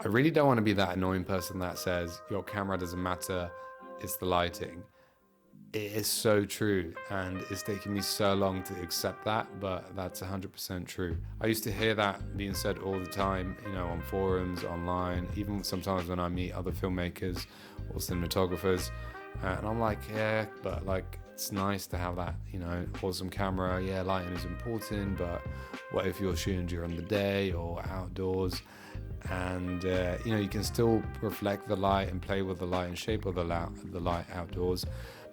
I really don't want to be that annoying person that says your camera doesn't matter, it's the lighting. It is so true, and it's taken me so long to accept that, but that's 100% true. I used to hear that being said all the time, on forums, online, even sometimes when I meet other filmmakers or cinematographers, and I'm like, yeah, but like, it's nice to have that, awesome camera. Yeah, lighting is important, but what if you're shooting during the day or outdoors? And you can still reflect the light and play with the light and shape of the light outdoors,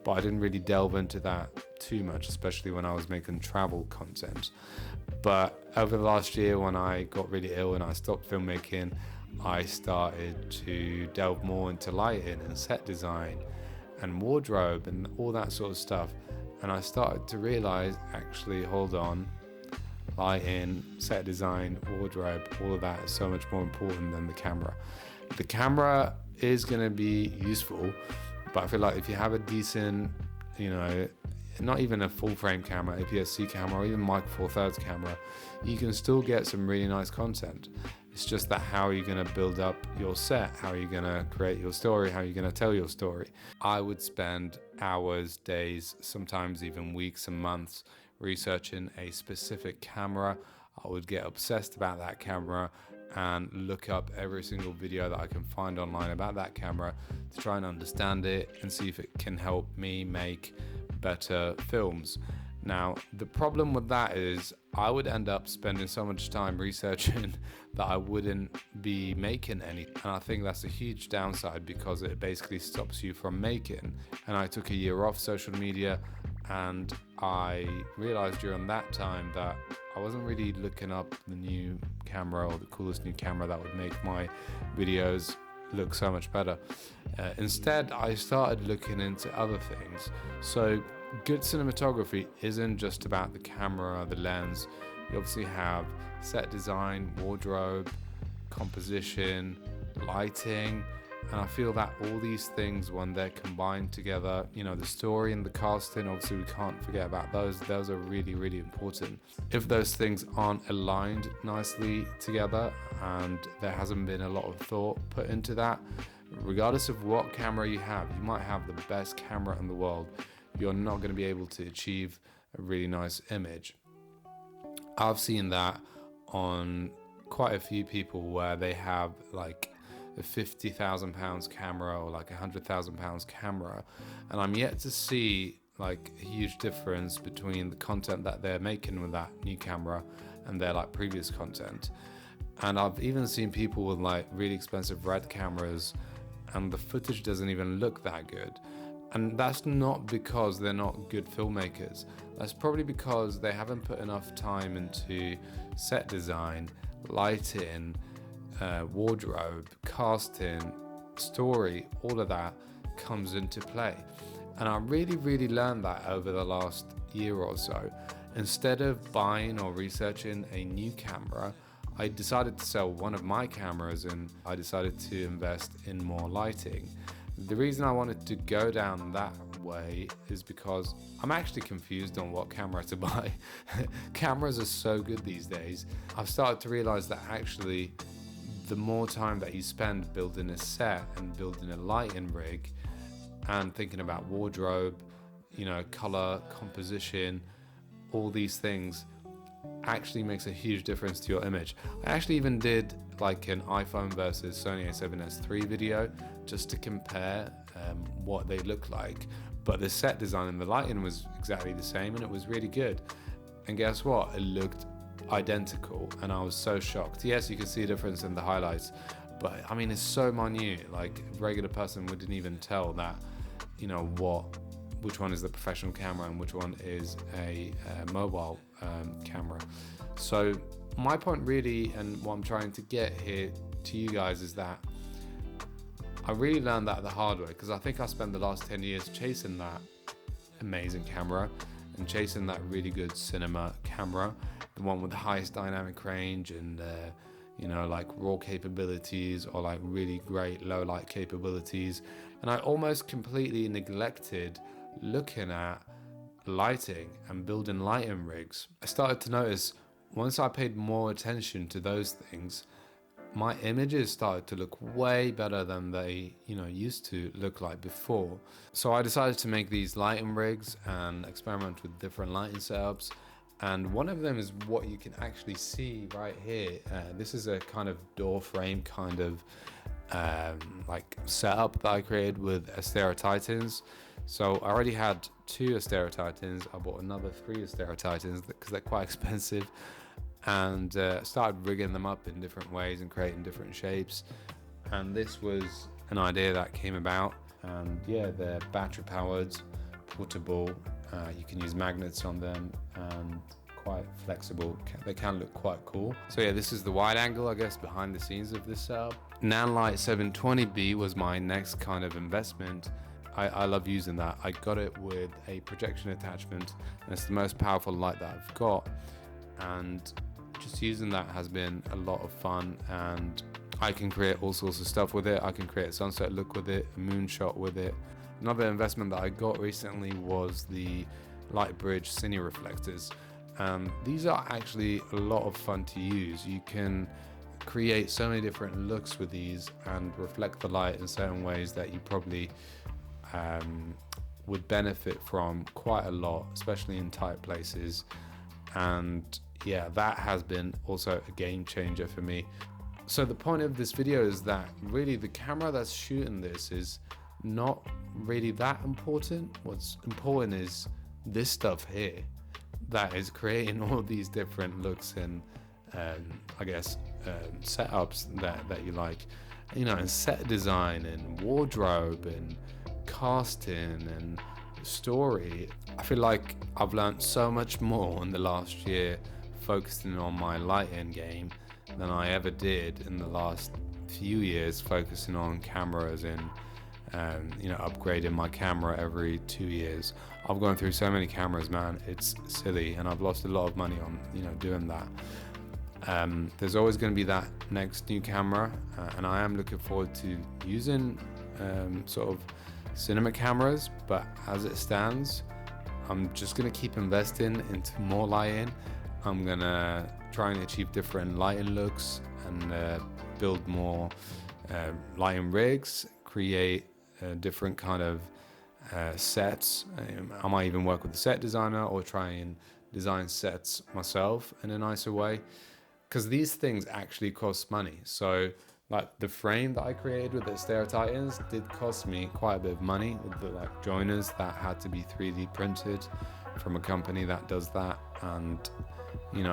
but I didn't really delve into that too much, especially when I was making travel content. But over the last year, when I got really ill and I stopped filmmaking, I started to delve more into lighting and set design and wardrobe and all that sort of stuff. And I started to realize, actually, hold on, lighting, set design, wardrobe, all of that is so much more important than the camera. The camera is going to be useful, but I feel like if you have a decent, not even a full frame camera, APS-C camera, or even Micro Four Thirds camera, you can still get some really nice content. It's just that how are you going to build up your set? How are you going to create your story? How are you going to tell your story? I would spend hours, days, sometimes even weeks and months researching a specific camera. I would get obsessed about that camera and look up every single video that I can find online about that camera to try and understand it and see if it can help me make better films. Now, the problem with that is I would end up spending so much time researching that I wouldn't be making any. And I think that's a huge downside because it basically stops you from making. And I took a year off social media, and I realized during that time that I wasn't really looking up the new camera or the coolest new camera that would make my videos look so much better. Instead, I started looking into other things. So good cinematography isn't just about the camera, the lens. You obviously have set design, wardrobe, composition, lighting, and I feel that all these things, when they're combined together, the story and the casting, obviously we can't forget about those. Those are really, really important. If those things aren't aligned nicely together and there hasn't been a lot of thought put into that, regardless of what camera you might have the best camera in the world, you're not going to be able to achieve a really nice image. I've seen that on quite a few people where they have like a £50,000 camera or like £100,000 camera, and I'm yet to see like a huge difference between the content that they're making with that new camera and their like previous content. And I've even seen people with like really expensive red cameras and the footage doesn't even look that good. And that's not because they're not good filmmakers. That's probably because they haven't put enough time into set design, lighting, wardrobe, casting, story. All of that comes into play. And I really, really learned that over the last year or so. Instead of buying or researching a new camera, I decided to sell one of my cameras and I decided to invest in more lighting. The reason I wanted to go down that way is because I'm actually confused on what camera to buy. Cameras are so good these days. I've started to realize that actually the more time that you spend building a set and building a lighting rig and thinking about wardrobe, color, composition, all these things actually makes a huge difference to your image. I actually even did like an iPhone versus Sony A7s3 video just to compare what they look like, but the set design and the lighting was exactly the same and it was really good. And guess what? It looked identical and I was so shocked. Yes, you can see a difference in the highlights, but I mean it's so minute, like a regular person wouldn't even tell that, which one is the professional camera and which one is a mobile camera. So my point really, and what I'm trying to get here to you guys, is that I really learned that the hard way, because I think I spent the last 10 years chasing that amazing camera and chasing that really good cinema camera, the one with the highest dynamic range and like raw capabilities or like really great low light capabilities. And I almost completely neglected looking at lighting and building lighting rigs. I started to notice once I paid more attention to those things, my images started to look way better than they, used to look like before. So I decided to make these lighting rigs and experiment with different lighting setups. And one of them is what you can actually see right here. This is a kind of door frame kind of like setup that I created with Astera Titans. So I already had 2 Astera Titans. I bought another 3 Astera Titans because they're quite expensive, and started rigging them up in different ways and creating different shapes. And this was an idea that came about. And yeah, they're battery powered, portable. You can use magnets on them and quite flexible. They can look quite cool. So yeah, this is the wide angle, I guess, behind the scenes of this setup. Nanlite 720B was my next kind of investment. I love using that. I got it with a projection attachment, and it's the most powerful light that I've got. And just using that has been a lot of fun, and I can create all sorts of stuff with it. I can create a sunset look with it, a moonshot with it. Another investment that I got recently was the Lightbridge Cine reflectors. These are actually a lot of fun to use. You can create so many different looks with these and reflect the light in certain ways that you probably would benefit from quite a lot, especially in tight places. And yeah, that has been also a game changer for me. So the point of this video is that really the camera that's shooting this is not really that important. What's important is this stuff here that is creating all these different looks and I guess setups that you like, and set design and wardrobe and casting and story. I feel like I've learned so much more in the last year focusing on my lighting game than I ever did in the last few years focusing on cameras and upgrading my camera every 2 years. I've gone through so many cameras, man, it's silly, and I've lost a lot of money on doing that. There's always going to be that next new camera, and I am looking forward to using sort of cinema cameras, but as it stands, I'm just going to keep investing into more lighting. I'm going to try and achieve different lighting looks and build more lighting rigs, create different kind of sets. I might even work with a set designer or try and design sets myself in a nicer way, because these things actually cost money. So like the frame that I created with the Astera Titans did cost me quite a bit of money with the joiners that had to be 3D printed from a company that does that, and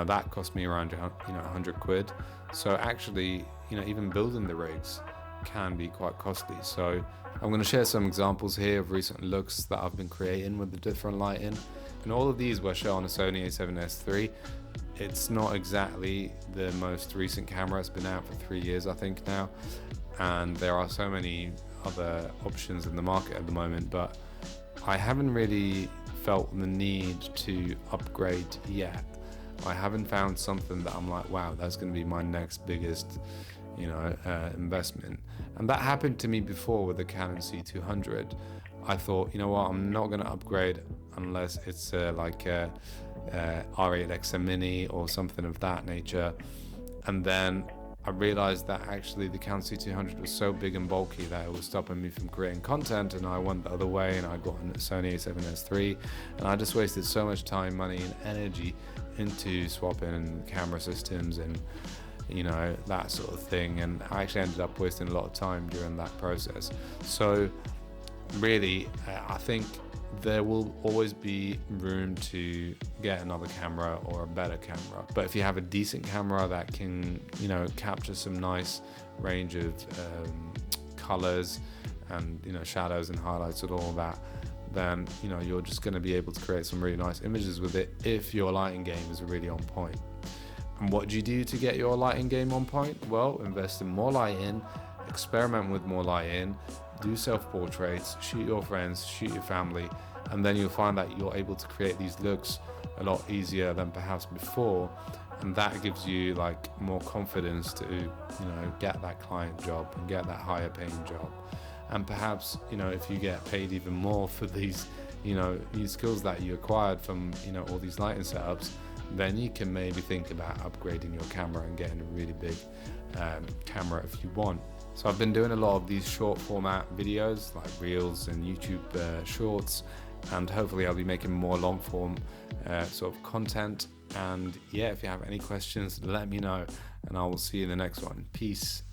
that cost me around 100 quid. So actually even building the rigs can be quite costly. So I'm going to share some examples here of recent looks that I've been creating with the different lighting, and all of these were shot on a Sony A7s3. It's not exactly the most recent camera. It's been out for 3 years I think now, and there are so many other options in the market at the moment, but I haven't really felt the need to upgrade yet. I haven't found something that I'm like, wow, that's going to be my next biggest investment. And that happened to me before with the Canon C200. I thought, what, I'm not going to upgrade unless it's like a R8XM Mini or something of that nature. And then I realized that actually the Canon C200 was so big and bulky that it was stopping me from creating content, and I went the other way and I got a Sony A7s3, and I just wasted so much time, money and energy into swapping camera systems and that sort of thing, and I actually ended up wasting a lot of time during that process. So really I think there will always be room to get another camera or a better camera, but if you have a decent camera that can capture some nice range of colors and shadows and highlights and all that, then you're just going to be able to create some really nice images with it if your lighting game is really on point. And what do you do to get your lighting game on point? Well, invest in more lighting, experiment with more lighting, do self-portraits, shoot your friends, shoot your family, and then you'll find that you're able to create these looks a lot easier than perhaps before, and that gives you more confidence to get that client job and get that higher paying job. And perhaps if you get paid even more for these new skills that you acquired from all these lighting setups, then you can maybe think about upgrading your camera and getting a really big camera if you want. So I've been doing a lot of these short format videos like Reels and YouTube Shorts, and hopefully I'll be making more long form sort of content. And yeah, if you have any questions, let me know, and I will see you in the next one. Peace.